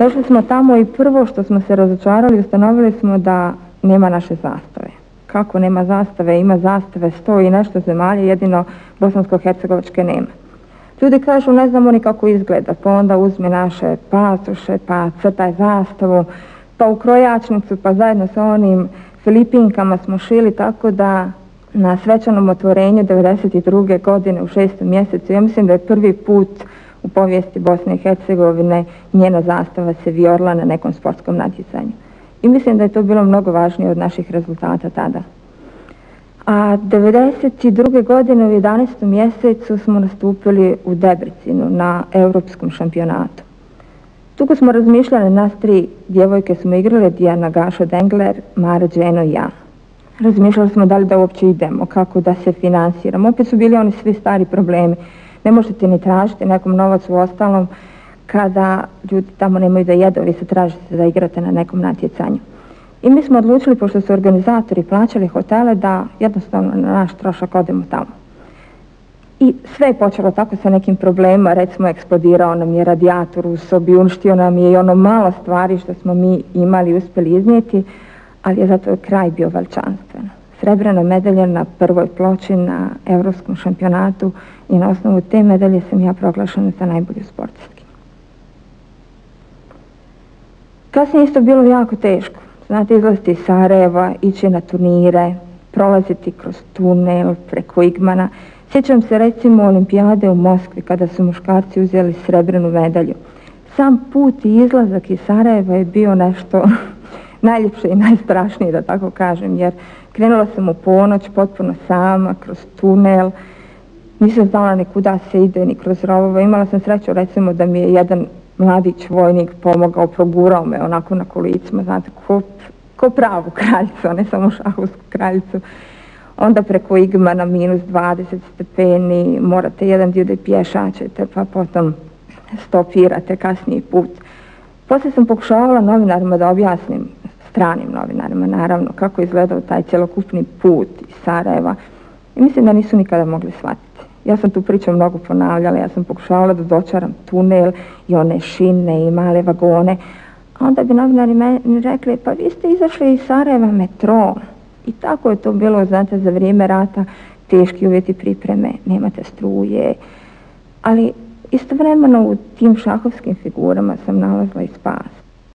Došli smo tamo i prvo što smo se razočarali, ustanovili smo da nema naše zastave. Kako nema zastave? Ima zastave 100 i nešto zemalja, jedino bosansko-hercegovačke nema. Ljudi kažu ne znamo ni kako izgleda, pa onda uzme naše pasoše, pa crtaj zastavu, pa u krojačnicu, pa zajedno sa onim Filipinkama smo šili, tako da na svečanom otvorenju 1992. godine u 6. mjesecu, ja mislim da je prvi put u povijesti Bosne i Hercegovine njena zastava se vijorila na nekom sportskom natjecanju. I mislim da je to bilo mnogo važnije od naših rezultata tada. A 1992. godine u 11. mjesecu smo nastupili u Debrecinu na europskom šampionatu. Tuko smo razmišljali, nas 3 djevojke smo igrale, Dijana Gaša Dengler, Mara Đeno i ja. Razmišljali smo da li da uopće idemo, kako da se finansiramo. Opet su bili oni svi stari problemi. Ne možete ni tražiti nekom novac u ostalom kada ljudi tamo nemaju da jedu, vi se tražite da igrate na nekom natjecanju. I mi smo odlučili, pošto su organizatori plaćali hotele, da jednostavno na naš trošak odemo tamo. I sve je počelo tako sa nekim problemima, recimo eksplodirao nam je radijator u sobi, uništio nam je i ono malo stvari što smo mi imali i uspjeli iznijeti, ali je zato kraj bio veličanstveno. Srebrna medalja na prvoj ploči na europskom šampionatu i na osnovu te medalje sam ja proglašena za najbolju sportistkinju. Kasnije isto bilo jako teško. Znate, izlaziti iz Sarajeva, ići na turnire, prolaziti kroz tunel preko Igmana. Sjećam se recimo olimpijade u Moskvi kada su muškarci uzeli srebrnu medalju. Sam put i izlazak iz Sarajeva je bio nešto najljepše i najstrašnije, da tako kažem, jer krenula sam u ponoć potpuno sama, kroz tunel, nisam znala ni kuda se ide, ni kroz rovove. Imala sam sreću recimo da mi je jedan mladić vojnik pomogao, progurao me onako na kolicima, znate, ko pravu kraljicu, a ne samo šahovsku kraljicu. Onda preko Igmana -20 stepeni, morate jedan dio da pješačete, pa potom stopirate kasniji put. Poslije sam pokušavala novinarima da objasnim, stranim novinarima naravno, kako je izgledao taj cjelokupni put iz Sarajeva. I mislim da nisu nikada mogli shvatiti. Ja sam tu priču mnogo ponavljala, ja sam pokušavala da dočaram tunel i one šine i male vagone. A onda bi novinari meni rekli, pa vi ste izašli iz Sarajeva metro. I tako je to bilo, znate, za vrijeme rata, teški uvjeti pripreme, nemate struje. Ali istovremeno u tim šahovskim figurama sam nalazila i spas.